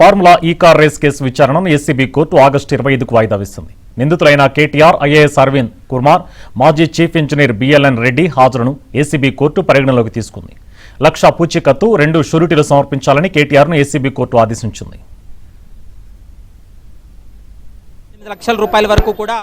Formula E car race case విచారణను ACB court August 25కు వాయిదా వేసింది. నిందితులైన కేటీఆర్, ఐఏఎస్ అరవింద్ కుమార్, మాజీ చీఫ్ ఇంజనీర్ బిఎల్ఎన్ రెడ్డి హాజరును ఏసీబీ కోర్టు పరిగణలోకి తీసుకుంది. 1,00,000 పూచీకత్తు, 2 షూరిటీలు సమర్పించాలని కేటీఆర్ను ఏసీబీ కోర్టు ఆదేశించింది. 8 లక్షల రూపాయల వరకు కూడా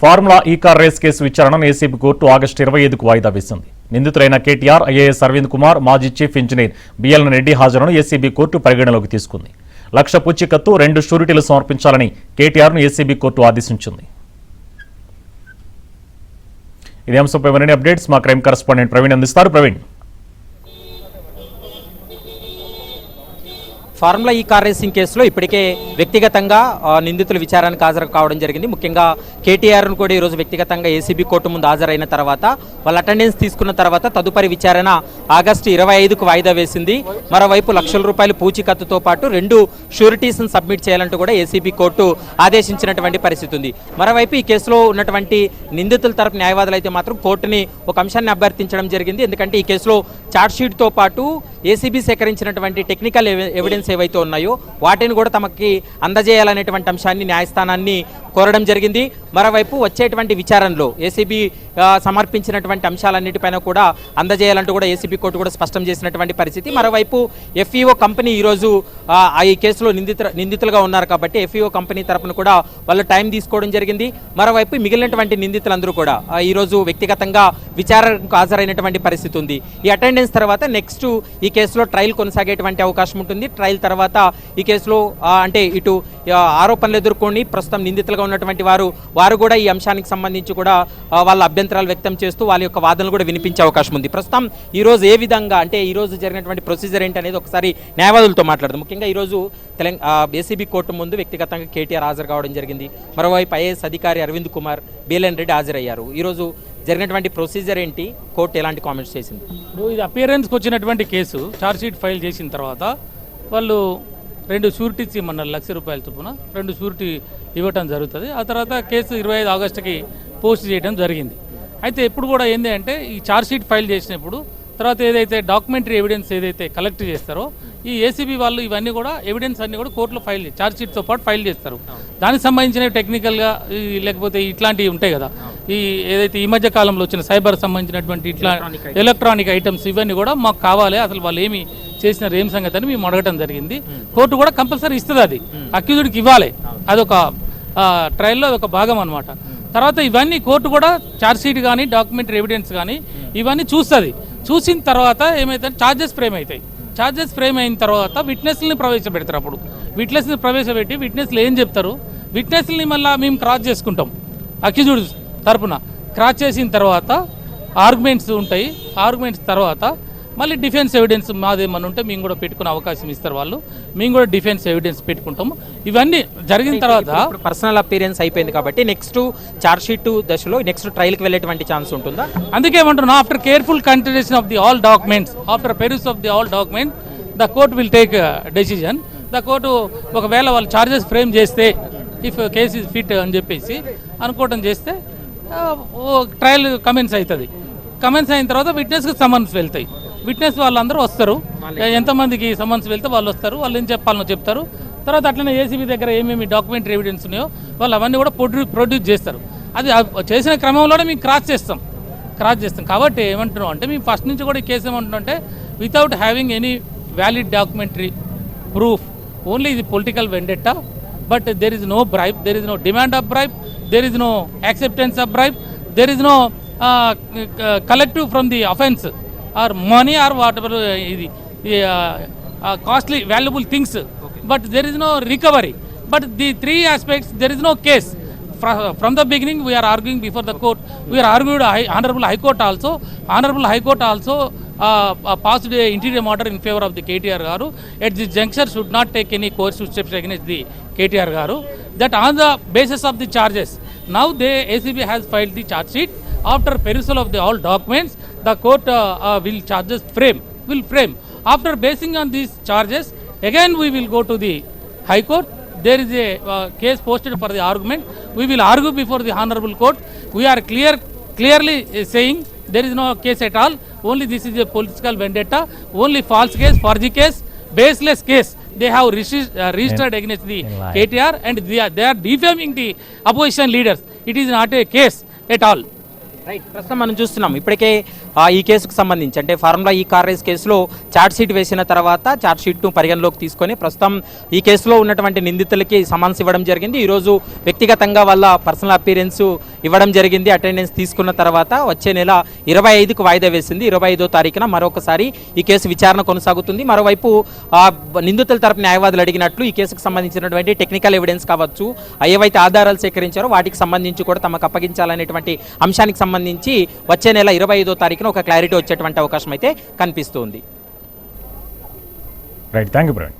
formula E car race case విచారణను ఏసీబీ కోర్టు ఆగస్టు 25కు వాయిదా వేసింది. నిందితులైన కేటీఆర్, ఐఏఎస్ అరవింద్ కుమార్, మాజీ చీఫ్ ఇంజనీర్ బిఎల్ఎన్ రెడ్డి హాజరును ఏసీబీ కోర్టు పరిగణలోకి తీసుకుంది. 1,00,000 పూచీకత్తు, 2 షూరిటీలు సమర్పించాలని కేటీఆర్ను ఏసీబీ కోర్టు ఆదేశించింది. ఇదే అంశంపై మరిన్ని అప్డేట్స్ మా క్రైమ్ కరెస్పాండెంట్ ప్రవీణ్ అందిస్తారు. Praveen, formula E car racing కేసులో ఇప్పటికే వ్యక్తిగతంగా నిందితులు విచారణకు హాజరు కావడం జరిగింది. ముఖ్యంగా కేటీఆర్ను కూడా ఈరోజు వ్యక్తిగతంగా ఏసీబీ కోర్టు ముందు హాజరైన తర్వాత వాళ్ళ అటెండెన్స్ తీసుకున్న తర్వాత తదుపరి విచారణ ఆగస్టు 25కు వాయిదా వేసింది. మరోవైపు 1,00,000 రూపాయల పూచీకత్తుతో పాటు 2 షూరిటీస్ను సబ్మిట్ చేయాలంటూ కూడా ఏసీబీ కోర్టు ఆదేశించినటువంటి పరిస్థితి ఉంది. మరోవైపు ఈ కేసులో ఉన్నటువంటి నిందితుల తరపు న్యాయవాదులు అయితే మాత్రం కోర్టుని ఒక అంశాన్ని అభ్యర్థించడం జరిగింది. ఎందుకంటే ఈ కేసులో ఛార్జ్షీట్తో పాటు ఏసీబీ సేకరించినటువంటి టెక్నికల్ ఎవిడెన్స్ ఏవైతే ఉన్నాయో వాటిని కూడా తమకి అందజేయాలనేటువంటి అంశాన్ని న్యాయస్థానాన్ని కోరడం జరిగింది. మరోవైపు వచ్చేటువంటి విచారణలో ఏసీబీ సమర్పించినటువంటి అంశాలన్నిటిపైన కూడా అందజేయాలంటూ కూడా ఏసీబీ కోర్టు కూడా స్పష్టం చేసినటువంటి పరిస్థితి. మరోవైపు ఎఫ్ఈఓ కంపెనీ ఈరోజు ఈ కేసులో నిందితులుగా ఉన్నారు కాబట్టి ఎఫ్ఈఓ కంపెనీ తరపున కూడా వాళ్ళు టైం తీసుకోవడం జరిగింది. మరోవైపు మిగిలినటువంటి నిందితులందరూ కూడా ఈరోజు వ్యక్తిగతంగా విచారణకు హాజరైనటువంటి పరిస్థితి ఉంది. ఈ అటెండెన్స్ తర్వాత నెక్స్ట్ ఈ కేసులో ట్రయల్ కొనసాగేటువంటి అవకాశం ఉంటుంది. ట్రయల్ తర్వాత ఈ కేసులో అంటే ఇటు ఆరోపణలు ఎదుర్కొని ప్రస్తుతం నిందితులుగా ఉన్నటువంటి వారు కూడా ఈ అంశానికి సంబంధించి కూడా వాళ్ళ అభ్యంతరాలు వ్యక్తం చేస్తూ వాళ్ళ యొక్క వాదనలు కూడా వినిపించే అవకాశం ఉంది. ప్రస్తుతం ఈరోజు ఏ విధంగా అంటే ఈరోజు జరిగినటువంటి ప్రొసీజర్ ఏంటి అనేది ఒకసారి న్యాయవాదులతో మాట్లాడదాం. ముఖ్యంగా ఈరోజు ఏసీబీ కోర్టు ముందు వ్యక్తిగతంగా కేటీఆర్ హాజరు కావడం జరిగింది. మరోవైపు ఐఏఎస్ అధికారి అరవింద్ కుమార్, బిఎల్ఎన్ రెడ్డి హాజరయ్యారు. ఈరోజు జరిగినటువంటి ప్రొసీజర్ ఏంటి, కోర్టు ఎలాంటి కామెంట్స్ చేసింది? ఇది అపియరెన్స్కి వచ్చినటువంటి కేసు ఛార్జ్షీట్ ఫైల్ చేసిన తర్వాత వాళ్ళు 2 షూరిటీస్ ఇవ్వమన్నారు. 1,00,000 రూపాయల చొప్పున 2 షూరిటీ ఇవ్వటం జరుగుతుంది. ఆ తర్వాత కేసు 25 ఆగస్టుకి పోస్ట్ చేయడం జరిగింది. అయితే ఎప్పుడు కూడా ఏంటి అంటే ఈ ఛార్జ్షీట్ ఫైల్ చేసినప్పుడు తర్వాత ఏదైతే డాక్యుమెంటరీ ఎవిడెన్స్ ఏదైతే కలెక్ట్ చేస్తారో ఈ ఏసీబీ వాళ్ళు ఇవన్నీ కూడా ఎవిడెన్స్ అన్నీ కూడా కోర్టులో ఫైల్ చేసి ఛార్జ్షీట్తో పాటు ఫైల్ చేస్తారు. దానికి సంబంధించిన టెక్నికల్గా లేకపోతే ఇట్లాంటివి ఉంటాయి కదా, ఈ ఏదైతే ఈ మధ్య కాలంలో వచ్చిన సైబర్ సంబంధించినటువంటి ఇట్లా ఎలక్ట్రానిక్ ఐటమ్స్ ఇవన్నీ కూడా మాకు కావాలి, అసలు వాళ్ళు ఏమి చేసినారు ఏం సంగతి అని మేము అడగటం జరిగింది. కోర్టు కూడా కంపల్సరీ ఇస్తుంది, అది అక్యూజ్డ్కి ఇవ్వాలి, అదొక ట్రయల్లో ఒక భాగం అనమాట. తర్వాత ఇవన్నీ కోర్టు కూడా ఛార్జ్షీట్ కానీ డాక్యుమెంటరీ ఎవిడెన్స్ కానీ ఇవన్నీ చూస్తుంది. చూసిన తర్వాత ఏమైతే ఛార్జెస్ ఫ్రేమ్ అవుతాయి. ఛార్జెస్ ఫ్రేమ్ అయిన తర్వాత విట్నెస్ని ప్రవేశపెడతారు. అప్పుడు విట్నెస్ని ప్రవేశపెట్టి విట్నెస్లు ఏం చెప్తారు, విట్నెస్ని మళ్ళీ మేము క్రాస్ చేసుకుంటాం. అక్యూజ్డ్ తరపున క్రాస్ చేసిన తర్వాత ఆర్గ్యుమెంట్స్ ఉంటాయి. ఆర్గ్యుమెంట్స్ తర్వాత మళ్ళీ డిఫెన్స్ ఎవిడెన్స్ మాదేమన్నా ఉంటే మేము కూడా పెట్టుకునే అవకాశం ఇస్తారు వాళ్ళు, మేము కూడా డిఫెన్స్ ఎవిడెన్స్ పెట్టుకుంటాము. ఇవన్నీ జరిగిన తర్వాత పర్సనల్ అపీరెన్స్ అయిపోయింది కాబట్టి నెక్స్ట్ ఛార్జ్షీట్ దశలో నెక్స్ట్ ట్రయల్కి వెళ్ళేటువంటి ఛాన్స్ ఉంటుందా? అందుకే ఏమంటున్నా, after careful consideration of the all documents, after peruse of the all document the court will take decision. The court ఒకవేళ వాళ్ళు ఛార్జెస్ ఫ్రేమ్ చేస్తే ఇఫ్ కేస్ ఇస్ ఫిట్ అని చెప్పేసి అనుకోవడం చేస్తే ట్రయల్ కమెన్స్ అవుతుంది. కమెన్స్ అయిన తర్వాత విట్నెస్కి సమన్స్ వెళ్తాయి. విట్నెస్ వాళ్ళందరూ వస్తారు, ఎంతమందికి సమన్స్ వెళ్తే వాళ్ళు వస్తారు, వాళ్ళు ఏం చెప్పాలనో చెప్తారు. తర్వాత అట్లనే ఏసీబీ దగ్గర ఏమేమి డాక్యుమెంటరీ ఎవిడెన్స్ ఉన్నాయో వాళ్ళు అవన్నీ కూడా ప్రొడ్యూస్ చేస్తారు. అది చేసిన క్రమంలోనే మేము క్రాస్ చేస్తాం. కాబట్టి ఏమంటున్నాం అంటే మేము ఫస్ట్ నుంచి కూడా ఈ కేసు ఏమంటున్నాం అంటే without having any valid documentary proof, only ఇది political vendetta, but there is no bribe, there is no demand of bribe, there is no acceptance of bribe, there is no collective from the offense or money or whatever costly valuable things, but there is no recovery. But the 3 aspects, there is no case. From the beginning we are arguing before the court, we are argued honorable high court also passed a interim order in favor of the KTR garu. At this juncture should not take any coercive steps against the KTR garu, that on the basis of the charges now the ACB has filed the charge sheet. After perusal of the all documents, the court will frame. After basing on these charges, again we will go to the High Court. There is a case posted for the argument. We will argue before the Honorable Court. We are clearly saying there is no case at all. Only this is a political vendetta. Only false case, forgery case, baseless case. They have registered against the KTR and they are defaming the opposition leaders. It is not a case at all. Right, ప్రస్తుతం మనం చూస్తున్నాం ఇప్పటికే ఈ కేసుకు సంబంధించి అంటే formula E car race కేసులో charge sheet వేసిన తర్వాత ఛార్జ్ షీట్ను పరిగణలోకి తీసుకొని ప్రస్తుతం ఈ కేసులో ఉన్నటువంటి నిందితులకి సమన్స్ ఇవ్వడం జరిగింది. ఈరోజు వ్యక్తిగతంగా వాళ్ళ పర్సనల్ అపీరెన్స్ ఇవ్వడం జరిగింది. అటెండెన్స్ తీసుకున్న తర్వాత వచ్చే నెల 25కు వాయిదా వేసింది. 25వ తారీఖున మరొకసారి ఈ కేసు విచారణ కొనసాగుతుంది. మరోవైపు నిందితుల తరపు న్యాయవాదులు అడిగినట్లు ఈ కేసుకు సంబంధించినటువంటి టెక్నికల్ ఎవిడెన్స్ కావచ్చు, ఏవైతే ఆధారాలు సేకరించారో వాటికి సంబంధించి కూడా తమకు అప్పగించాలనేటువంటి అంశానికి సంబంధించి వచ్చే నెల 25వ తారీఖున ఒక క్లారిటీ వచ్చేటువంటి అవకాశం అయితే కనిపిస్తుంది. Right, thank you Praveen.